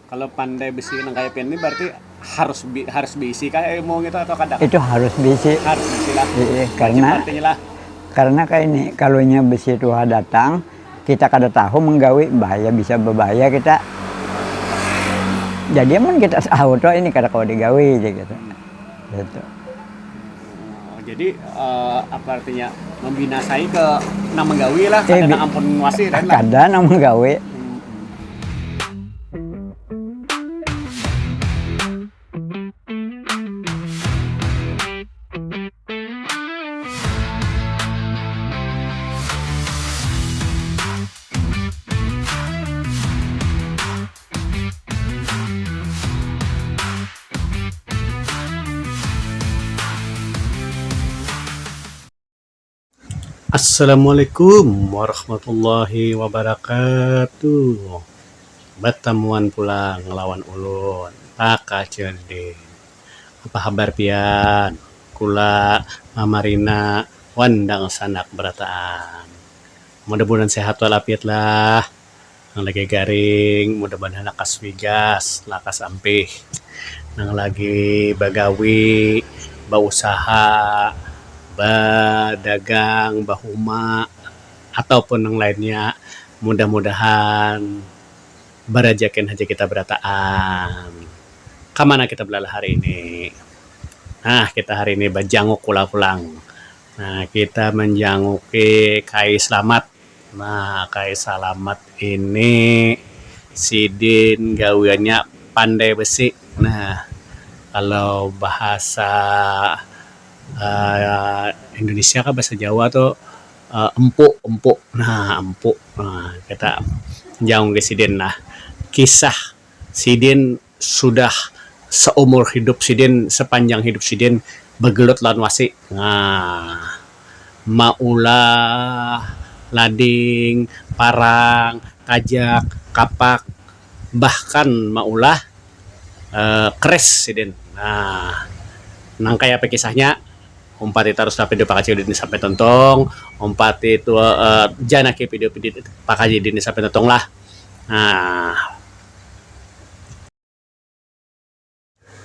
Kalau pandai besi nang kayak pian ini berarti harus bisi kayak mau gitu atau kadang? Itu harus bisi. Harus bisi lah. Iya, Wajib karena artinya lah. kayak ini kalau besi itu datang, kita kada tahu menggawi bahaya, bisa berbahaya kita. Jadi emang kita tahu tuh ini kada kau digawi gitu. Gitu. Jadi apa artinya membinasai ke nang menggawi lah, kadang ampun wasi dan lah. Kada nang menggawi. Assalamualaikum warahmatullahi wabarakatuh. Bertemuan pula ngelawan ulun Pak Celde. Apa kabar pian? Kula Mamarina wandang sanak berataan. Mudah-mudahan sehat walafiat lah. Yang lagi garing, mudah-mudahan lakas wigas, lakas ampih. Yang lagi bagawi, bausaha, badagang, bahuma, ataupun yang lainnya, mudah-mudahan berajakin aja kita berataan. Kemana kita belalah hari ini? Nah, kita hari ini bajanguk pulang. Nah, kita menjanguki Kai Slamet. Nah, Kai Slamet ini sidin gawiannya pandai besi. Nah, kalau bahasa Indonesia kan bahasa Jawa tuh empuk. Nah, empuk. Nah, kita jauh ke Sidin lah. Kisah Sidin sudah seumur hidup Sidin, sepanjang hidup Sidin begelut lawan wasi. Nah, maulah, lading, parang, tajak, kapak, bahkan maulah keres Sidin. Nah, nang kayak apa kisahnya? Umpat itu harus dapat video pakajil ini sampai tontong. Umpat itu jangan ke video pakajil ini sampai tontong lah. Nah,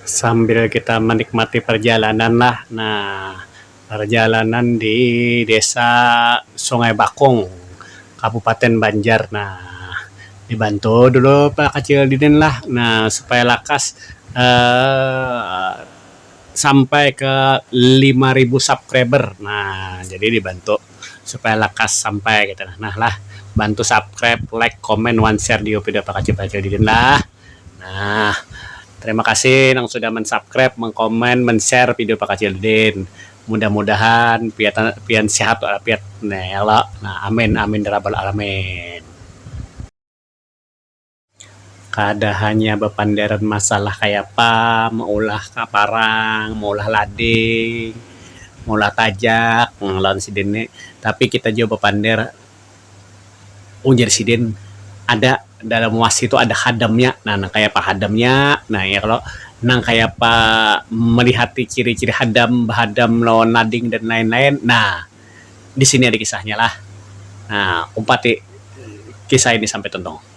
sambil kita menikmati perjalanan lah. Nah, perjalanan di desa Sungai Bakung, Kabupaten Banjar. Nah, dibantu dulu Pak Kecil Didin lah. Nah, supaya lakas sampai ke 5.000 subscriber. Nah, jadi dibantu supaya lakas sampai gitu. Nah lah, bantu subscribe, like, comment, one share di video Pak Kecil Didin lah. Nah, terima kasih yang sudah mensubscribe, mengkomen, men-share video Pak Kecil Didin. Mudah-mudahan pian sehat walafiat. Nah, amin rabbal alamin. Kada hanya bepanderan masalah kayak apa, maulah kaparang, maulah lading, maulah tajak, ngelawan sidin ini. Tapi kita juga bepander unjar sidin ada dalam wasi itu ada hadamnya. Nah, kayak apa hadamnya? Nah, ya kalau nang kayak apa melihat ciri-ciri hadam, bahadam lawan lading dan lain-lain. Nah, di sini ada kisahnya lah. Nah, umpati kisah ini sampai tonton.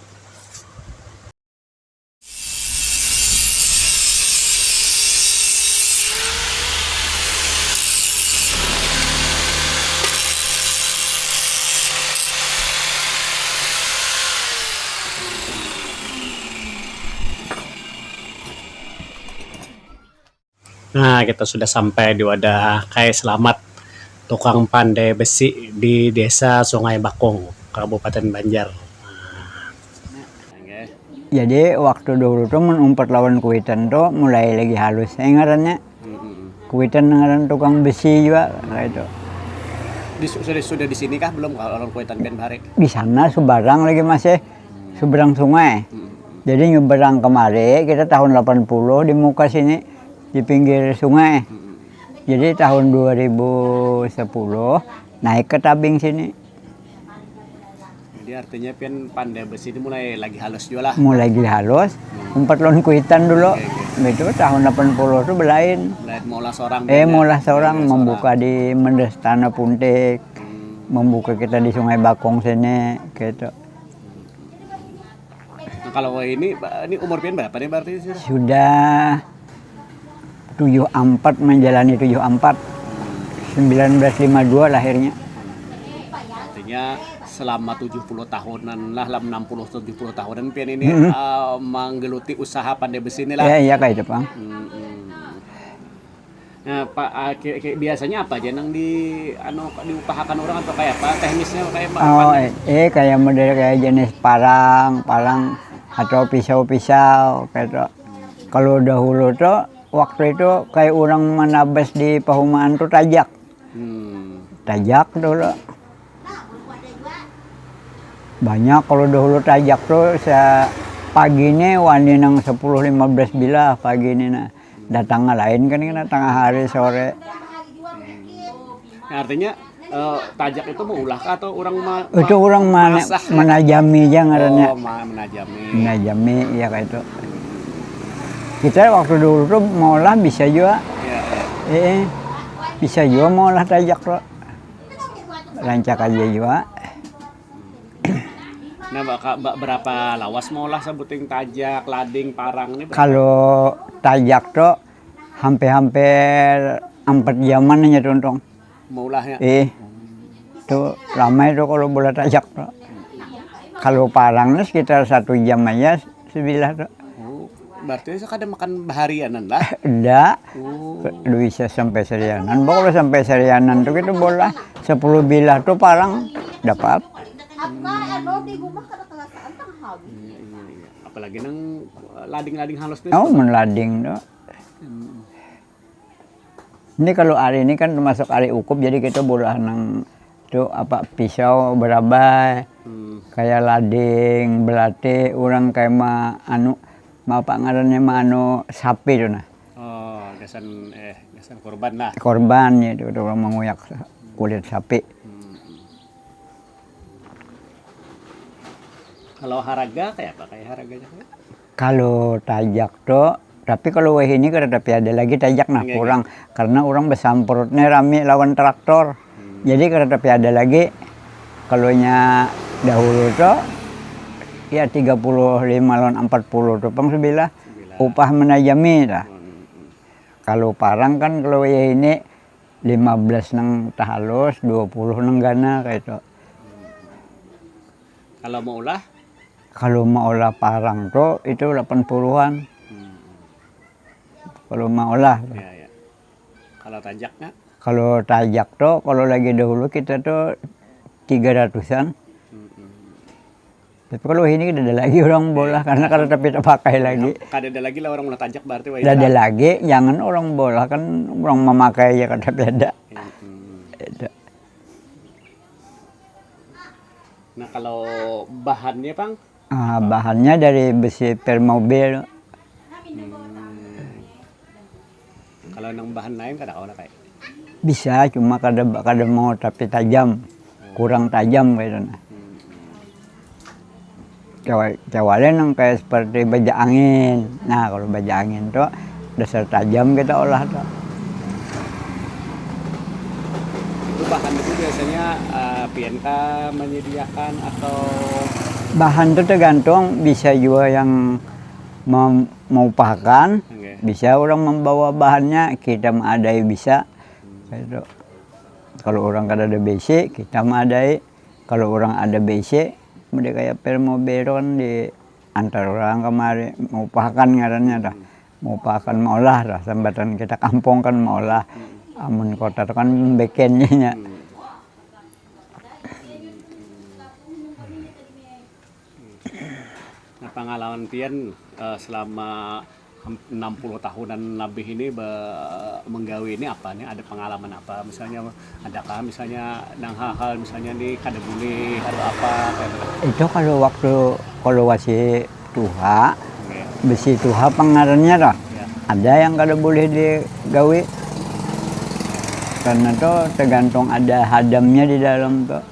Nah, kita sudah sampai di wadah Kai Slamet, tukang pandai besi di desa Sungai Bakung, Kabupaten Banjar. Jadi waktu dulu tuh menumpat lawan kuitan tuh mulai lagi halus. Ngarannya kuitan ngaran tukang besi juga kayak itu. Sudah di sini kah belum kalau orang Kuitan Ben hari? Di sana seberang lagi masih seberang sungai. Jadi nyeberang kemari kita tahun 80 di muka sini di pinggir sungai. Jadi tahun 2010 naik ke tabing sini. Jadi artinya pian pandai besi ini mulai lagi halus juga lah. Mulai lagi halus. Umpat lawan kuitan dulu. Itu tahun 80 itu belain. Belain maulah seorang. Maulah seorang membuka di Mendes Tanah Puntik. Membuka kita di Sungai Bakung sini gitu. kalau ini umur pian berapa nih berarti sudah? Sudah 74 menjalani 74. 1952 lahirnya. Artinya selama 70 tahunan lah, 60-70 tahunan pian ini menggeluti usaha pandai besi ini lah. Ya, iya kayak itu, Bang. Nah, Pak, biasanya apa aja yang diupahakan orang atau kayak apa teknisnya kayak apa? Oh, kayak model kayak jenis parang atau pisau-pisau kayak itu. Kalau dahulu tuh waktu itu kayak orang menabas di Pahumaan tuh tajak. Tajak dulu. Banyak kalau dahulu tajak tuh pagi ini wani nang 10-15 bilah pagi ini nah. Datang lain kan tengah hari sore. Nah, artinya tajak itu mengulah atau orang itu orang menajami aja ngarannya. Oh, menajami. Menajami ya kayak itu. Kita waktu dulu tuh maulah bisa juga. Ya. Bisa juga maulah tajak loh. Rancak aja juga. Nah, berapa lawas maulah sebuting tajak, lading, parang ini? Kalau tajak tuh hampir 4 jaman aja tuntong. Maulahnya? Itu ramai tuh kalau bola tajak tuh. Kalau parangnya sekitar 1 jam aja sebilah tuh. Oh, berarti sekadang makan baharianan lah? Enggak. Lu bisa sampai serianan. Kalau sampai serianan tuh kita bola 10 bilah tuh parang dapat. Apalagi nang lading-lading halus tuh. Oh, melading tuh. Ini kalau hari ini kan termasuk hari ukup, jadi kita bola nang tuh apa pisau berabai, kayak lading, belate, orang kayak apa ngarannya sapi tuh nah. Oh, gasan korban lah. Korban ya itu orang menguyak kulit sapi. Kalau haraga kayak apa? Kayak haraganya? Kalau tajak tuh, tapi kalau ini kan tapi ada lagi tajak nah kurang karena orang besamprutnya rame lawan traktor. Jadi kan tapi ada lagi kalau nya dahulu tuh ya 35 lawan 40 tuh pang sebilah upah menajami dah. Kalau parang kan kalau ini 15 nang tahalus, 20 nang gana kayak itu. Kalau mau olah? Kalau mau olah parang tuh itu 80-an. Kalau mau olah. Ya. Kalau tajaknya? Kalau tajak tuh, kalau lagi dahulu kita tuh 300-an. Tapi kalau ini ada lagi orang bola karena kalau tapi tak pakai lagi. Kada ada lagi lah orang ulah tajak berarti. Ada lagi, jangan orang bola kan orang memakai ya kada beda. Nah kalau bahannya Bang? Bahannya dari besi permobil. Kalau nang bahan lain kada kau kayak? Bisa, cuma kada mau tapi tajam, kurang tajam gitu nah. Cawalnya nang kayak seperti baja angin. Nah kalau baja angin tuh dasar tajam kita olah tuh. Itu bahan itu biasanya PNK menyediakan atau? Bahan itu tergantung, bisa juga yang mau pakan, bisa orang membawa bahannya, kita mengadai bisa. Gitu. Kalau orang kada ada BC, kita mengadai. Kalau orang ada BC, mereka kayak permoberon di antar orang kemari mau pakan ngarannya dah. Mau pakan maulah dah, sambatan kita kampung kan maulah. Amun kota kan bekennya. Nah, pengalaman pian selama 60 tahunan lebih ini menggawe ini apa nih? Ada pengalaman apa? Misalnya adakah misalnya nang hal-hal misalnya nih kada boleh ada apa kayak gitu? Itu kalau masih tuha, besi tuha pengarannya dah. Ya. Ada yang kada boleh digawe. Karena tuh tergantung ada hadamnya di dalam tuh.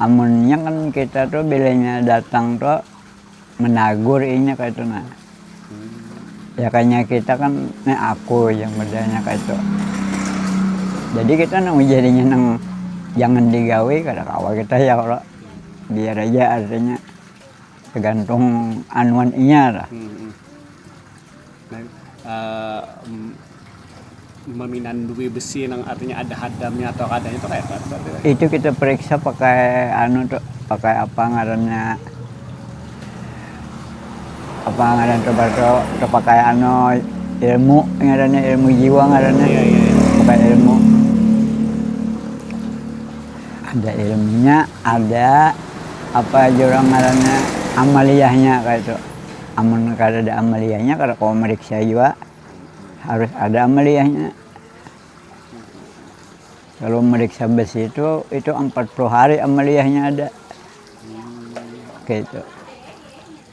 Amunnya kan kita tuh bilanya datang tuh menagur ini kayak itu nah. Ya kayaknya kita kan aku yang bedanya kayak itu. Jadi kita nang jadinya nang jangan digawe kada kawal kita ya kalau biar aja artinya. tergantung anuan inya lah. Nah, meminandui besi yang artinya ada hadamnya atau kadanya itu kayak apa? Itu kita periksa pakai anu tuh, pakai apa ngarannya, apa ngaran coba tuh pakai anu ilmu ngarannya, ilmu jiwa ngarannya. Iya, iya, iya. Pakai ilmu, ada ilmunya, ada apa jurang ngarannya, amaliyahnya kayak itu. Amun kada ada amaliyahnya, kada kau meriksa juga harus ada amaliyahnya. Kalau meriksa besi itu 40 hari amaliyahnya ada. Gitu.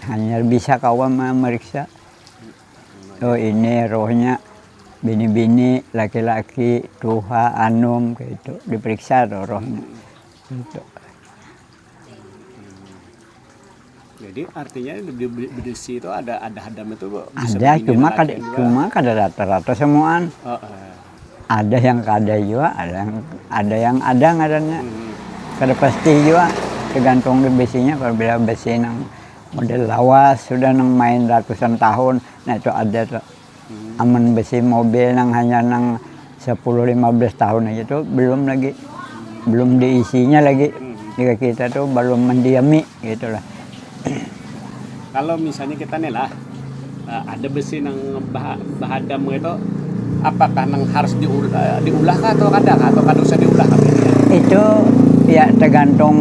Hanya bisa kawan memeriksa. Oh ini rohnya bini-bini, laki-laki, tuha, anum, gitu. Diperiksa tuh rohnya. Gitu. Jadi artinya di besi itu ada hadam itu bisa Ada, begini cuma kada rata-rata semuaan. Ada yang kada juga, ada yang ada ngarannya. Kada pasti juga, tergantung di besinya. Kalau bila besi nang model lawas sudah nang main ratusan tahun, nah itu ada tuh. Aman besi mobil nang hanya nang 10-15 tahun aja tuh belum diisinya lagi. Jika kita tuh belum mendiami gitulah. Kalau misalnya kita nih lah ada besi nang bahadam itu, apakah nang harus diulah kah atau kada usah diulah kah? Itu ya tergantung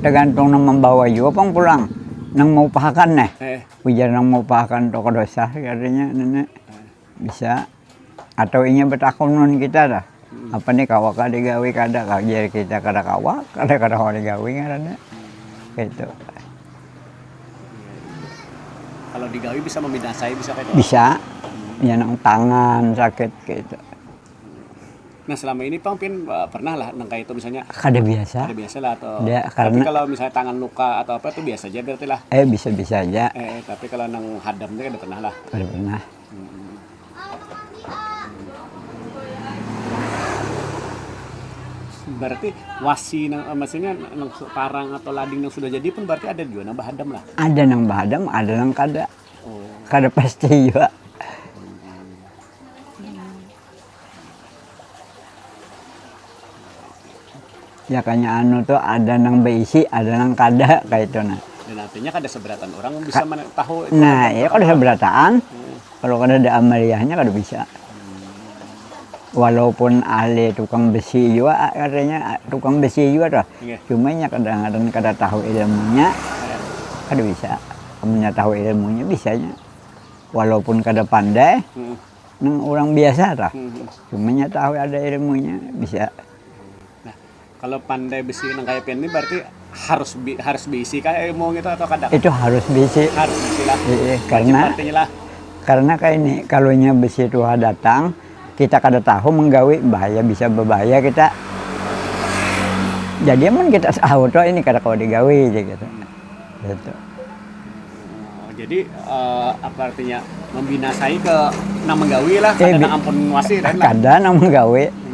nang membawa juga pang pulang nang mau pahakan nih. Ujar nang mau pahakan toko dosa katanya nenek bisa, atau inya betakon nun kita dah. Apa nih kawa kada digawe kada kajar kita kada kawa kada digawe ngarannya. Gitu. Kalau digawe bisa membinasai, bisa kayak Bisa. Ya nang tangan sakit gitu. Nah selama ini Pang Pin pernah lah nang kayak itu misalnya Kada biasa. ada biasa lah atau Ada, tapi karena kalau misalnya tangan luka atau apa itu biasa aja berarti lah. Bisa aja. Tapi kalau nang hadamnya kada pernah lah. Kada pernah. Berarti wasi maksudnya nang parang atau lading yang sudah jadi pun berarti ada juga nang bahadam lah. Ada nang bahadam, ada nang kada. Oh. Kada pasti juga. Ya kayaknya anu tuh ada nang beisi, ada nang kada kayak itu nah. Dan artinya kada seberatan orang bisa tahu itu. Nah, ya kada seberataan. Kalau kada ada amaliyahnya kada bisa. Walaupun ahli tukang besi juga katanya tukang besi juga tuh. Cuma nya kadang-kadang kada tahu ilmunya. Kada bisa. Kamunya tahu ilmunya bisanya. Walaupun kada pandai, nang orang biasa tuh. Cuma nya tahu ada ilmunya bisa. Kalau pandai besi nang kayak pian ini berarti harus bisi kayak ilmu gitu atau kadang? Itu harus bisi. Harus bisi lah. Karena kayak ini kalau nya besi itu datang, kita kada tahu menggawe bahaya, bisa berbahaya kita. Jadi emang kita tahu tuh ini kada kau digawe aja gitu. Gitu. Jadi apa artinya membinasai ke nang menggawe lah, kada nang ampun wasi dan lah. Kada nang menggawe.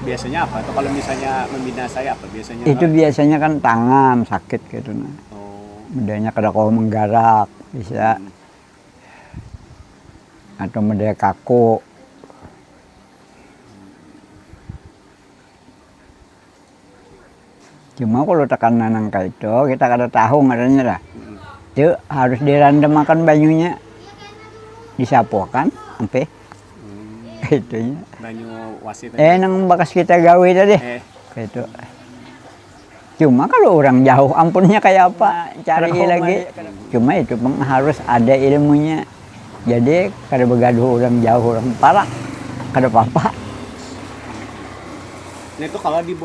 Biasanya apa? Atau kalau misalnya membinasai apa biasanya? Itu biasanya kan tangan sakit gitu nah. Medanya kada kau menggarak bisa. Atau medaya kaku. Cuma kalau tekanan nang kayak itu kita kada tahu ngarannya lah. Itu harus dirandam makan banyunya. Disapukan sampai itunya. Banyu wasit. Nang bakas kita gawe tadi. Gitu. Cuma kalau orang jauh ampunnya kayak apa cari lagi. Cuma itu harus ada ilmunya. Jadi kada begaduh orang jauh orang parah. Kada apa-apa. Nah itu kalau di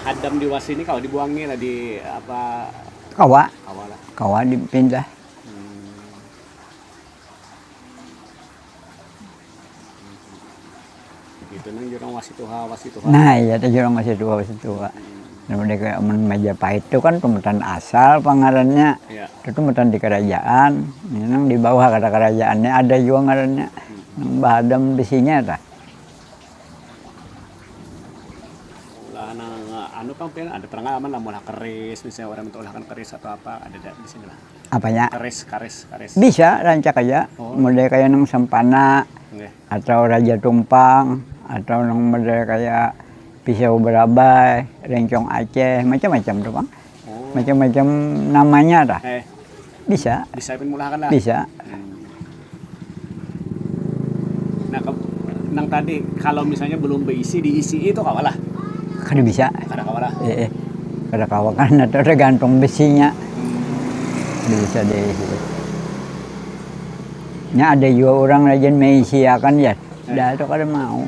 hadam di wasi ini kalau dibuangin lah di apa? Kawa lah. Kawa dipindah. Gitu nang jurang wasi tuha. Nah iya itu jurang wasi tuha. Dan mereka Majapahit itu kan tumbuhan asal pangarannya. Itu tumbuhan di kerajaan. Ini nang di bawah kata kerajaannya ada juga ngarannya. Nang bahadam besinya ta. anu Kang Pian ada pengalaman lah meulah keris misalnya orang untuk olahkan keris atau apa ada di sini lah. Apanya? Karis. Bisa rancak aja. Oh. Model kayak nang sempana Nggih. atau raja tumpang atau nang model kayak pisau berabai, rencong Aceh, macam-macam tuh Bang. Oh. Macam-macam namanya dah. Bisa, Bisa pun mulahkan lah. bisa. Nah, nang tadi kalau misalnya belum berisi diisi itu kawalah. Kada bisa. Kada kawalah. Kada kawakan atau tergantung besinya. Bisa diisi. Nya ada juga orang rajin mengisiakan ya. Dah itu kada mau.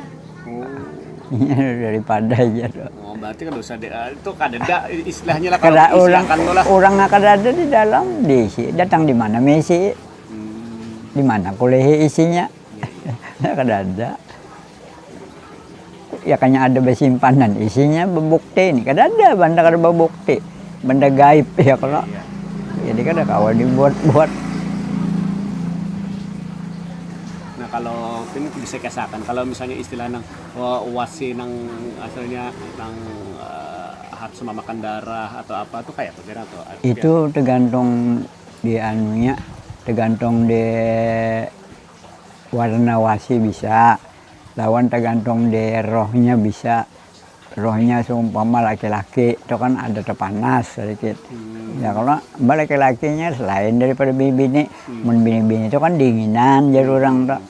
Daripada aja tuh. Oh, berarti kan dosa itu kadeda istilahnya lah Kada orang diisiakan tuh lah. orang nggak kada ada di dalam diisi. Datang di mana mengisi? Di mana kuliah isinya? Kada ada. Ya kayaknya ada bersimpanan isinya bebukti ini. Kada ada benda kada bebukti. Benda gaib ya kalau. Jadi kada kawal dibuat-buat. Nah, kalau ini bisa kesakan kalau misalnya istilah nang wasi nang asalnya nang hat sama makan darah atau apa tuh kayak apa kira tuh? Itu tergantung di anunya, tergantung di warna wasi bisa, lawan tergantung di rohnya bisa. Rohnya seumpama laki-laki itu kan ada terpanas sedikit. Ya kalau laki-lakinya selain daripada bini-bini, bini-bini itu kan dinginan jadi orang tuh.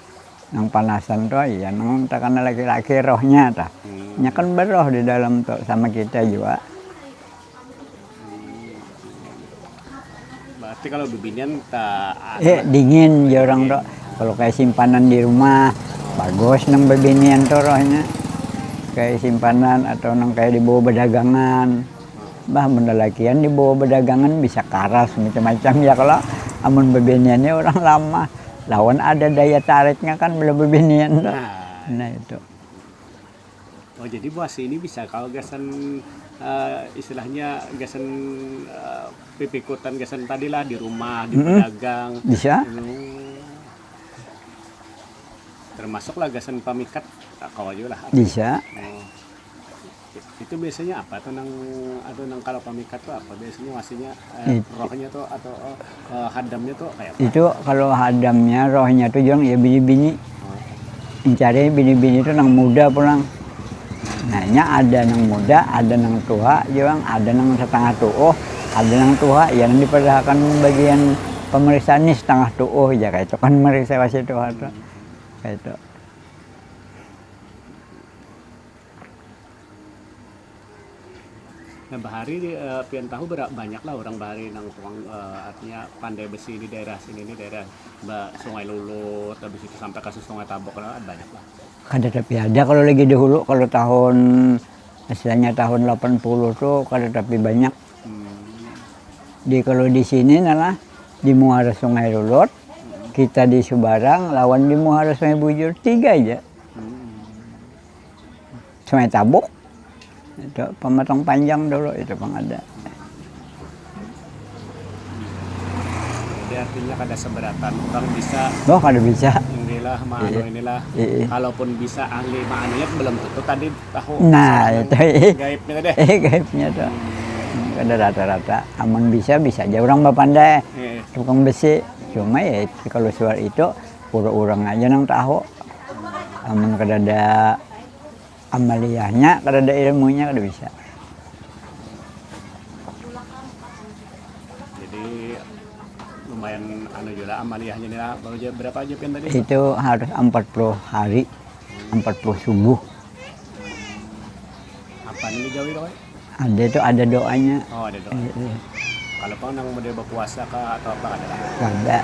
Nang panasan tuh ya nang karena laki-laki rohnya tuh. Nya kan beroh di dalam tuh sama kita juga. Berarti kalau bibinian tak Dingin ya orang tuh. Kalau kayak simpanan di rumah bagus nang bibinian tuh rohnya. Kayak simpanan atau nang kayak dibawa berdagangan. Bah benda lakian dibawa berdagangan bisa karas macam-macam ya kalau amun bebiniannya orang lama. Lawan ada daya tariknya kan belum bebinian. Nah itu. Oh jadi wasi ini bisa kalau gasan istilahnya gasan pipikutan gasan tadi lah di rumah di pedagang. Bisa. Termasuk lah gasan pamikat kawal juga lah. Bisa. Itu biasanya apa tuh nang kalau pamikat tuh apa biasanya wasinya rohnya tuh atau hadamnya tuh kayak apa? Itu kalau hadamnya rohnya tuh yang ya bini-bini. Mencari bini-bini itu nang muda pulang. Nanya ada nang muda, ada nang tua, juga ada nang setengah tuuh, ada nang tua yang diperdakan bagian pemeriksaan ini setengah tuuh ya kayak itu kan meriksa wasi tuh kayak itu. Nah bahari pian tahu banyak lah orang bahari nang tukang artinya pandai besi di daerah sini ini daerah Sungai Lulut habis itu sampai ke Sungai Tabok lah banyak lah. Kada tapi ada kalau lagi dahulu kalau tahun istilahnya tahun 80 tuh kada tapi banyak. Kalau di sini nalah di muara Sungai Lulut, kita di Subarang lawan di muara Sungai Bujur 3 aja. Sungai Tabok itu pematang panjang dulu itu Bang ada. Jadi artinya kada seberatan orang bisa. Oh kada bisa. Inilah inilah. Kalaupun bisa ahli maaninya belum tentu tadi tahu. Nah itu gaibnya deh. Gaibnya tuh. Kada rata-rata. Amun bisa aja orang bapandai. Tukang besi. Cuma ya kalau soal itu orang aja nang tahu. Amun kada ada amaliyahnya, kada ada ilmunya kada bisa. Jadi lumayan juga amaliyahnya nih baru berapa aja pian tadi? Itu harus 40 hari, 40 subuh. Apa nih jauh itu? Ada itu ada doanya. Oh ada doa. Kalau pun nang mau berpuasa kah atau apa ada? Ada.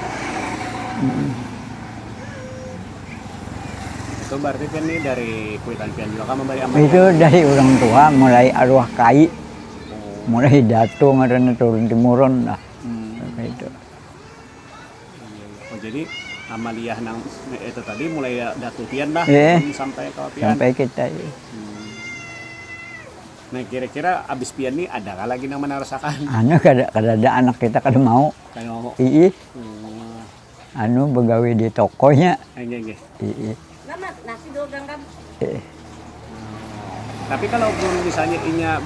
Itu berarti kan nih dari kuitan pian juga kan memberi amal. Itu dari orang tua mulai arwah kai. Mulai datung ada turun temurun lah. Itu. Oh jadi amaliyah nang itu tadi mulai datu pian lah sampai ke pian. Sampai kita. Nah kira-kira abis pian nih ada kah lagi nang menarasakan? Anu kada ada anak kita kada mau. Kada mau. Ii. Anu begawe di tokonya. Nggih. Ii. Nasi dogang kan? Tapi kalau misalnya inya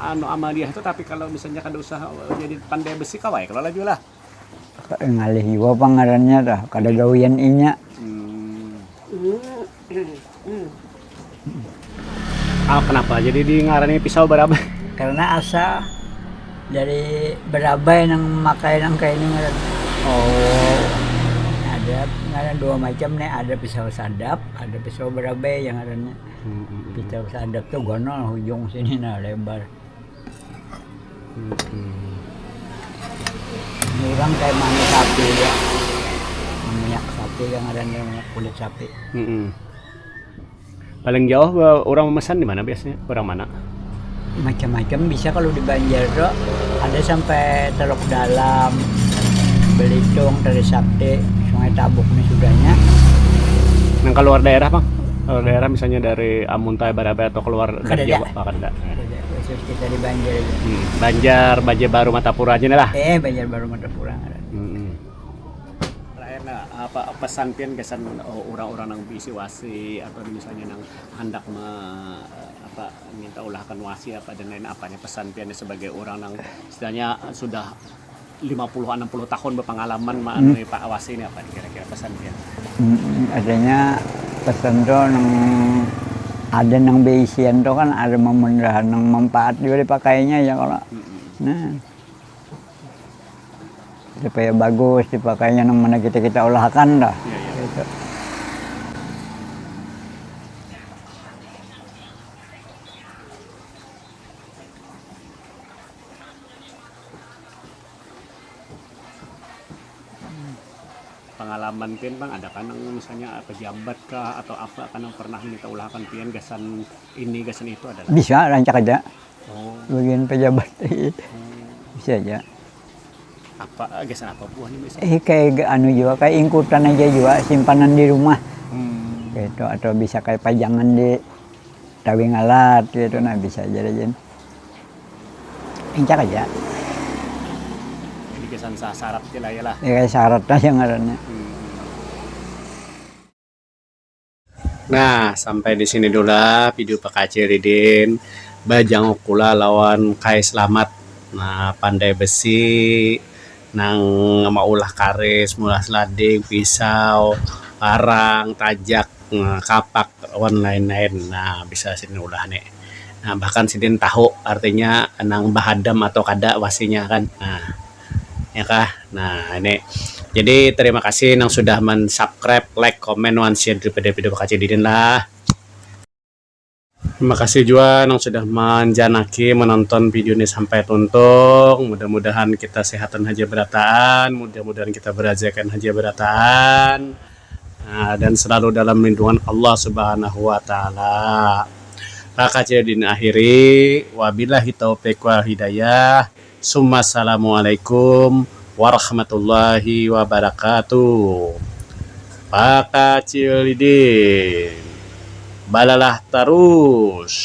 anu amaliah itu, tapi kalau misalnya kada usaha jadi pandai besi kawai kalau lagi lah. Ngalih jiwa pangarannya dah, kada gawian inya. Kenapa jadi di ngarani pisau berapa? Karena asa dari berabay nang makai nang kain ngaran. Oh. Ada ngaran dua macam nih, ada pisau sadap, ada pisau berabay yang ngarannya. Pisau sadap tuh gonol ujung sini nah lebar. Orang kayak minyak sapi ya, minyak sapi yang ngarannya minyak kulit sapi. Paling jauh orang memesan di mana biasanya? Orang mana? Macam-macam bisa kalau di Banjar tuh ada sampai Teluk Dalam, Belitung, Trisakti, Sungai Tabuk nih sudahnya. Yang keluar daerah bang? Kalau daerah misalnya dari Amuntai, Barabay atau keluar dari Jawa? Kada. Khusus kita di Banjar aja. Banjar, Baru, Matapura aja nih lah. Banjar Baru Matapura. Terakhir apa pesan pian kesan orang-orang yang bisi wasi atau misalnya yang hendak minta ulahkan wasi apa dan lain apanya, pesan pian sebagai orang yang istilahnya sudah 50-60 tahun berpengalaman Pak Wasi ini, apa kira-kira pesan pian? Adanya pesan tuh nang ada nang beisian tuh kan ada memendahan nang manfaat juga dipakainya ya kalau. Nah, supaya bagus dipakainya nang mana kita olahkan dah. Gitu. Pengalaman pian bang, ada kan misalnya pejabat kah atau apa kan yang pernah minta ulahkan pian gasan ini gasan itu adalah? Bisa rancak aja. Bagian pejabat bisa aja. Apa gasan apa buah nih misalnya? Kayak anu juga kayak ingkutan aja juga, simpanan di rumah. Gitu, atau bisa kayak pajangan di tawing alat gitu, nah bisa aja aja. Rancak aja. Kesan syarat lah ya lah. Ya kayak syarat aja ngarannya. Nah, sampai di sini dulu lah video Pak Kacil Ridin Bajang Okula lawan Kai Slamet. Nah, pandai besi nang maulah karis, mulah selading, pisau, parang, tajak, kapak, lain-lain. Nah, bisa sini ulah nih. Nah, bahkan sidin tahu artinya nang bahadam atau kada wasinya kan. Nah, ya kah? Nah ini jadi terima kasih yang sudah men-subscribe, like, comment, share daripada video Pak Kacil Ridin lah. Terima kasih juga yang sudah menjanaki menonton video ini sampai tuntung. Mudah-mudahan kita sehatan haja berataan, mudah-mudahan kita berajakan haja berataan, dan selalu dalam lindungan Allah Subhanahu wa taala. Pak Kacil Ridin akhiri, wabillahi taufiq wal hidayah. Assalamualaikum warahmatullahi wabarakatuh. Pak Kacil Ridin, balalah terus.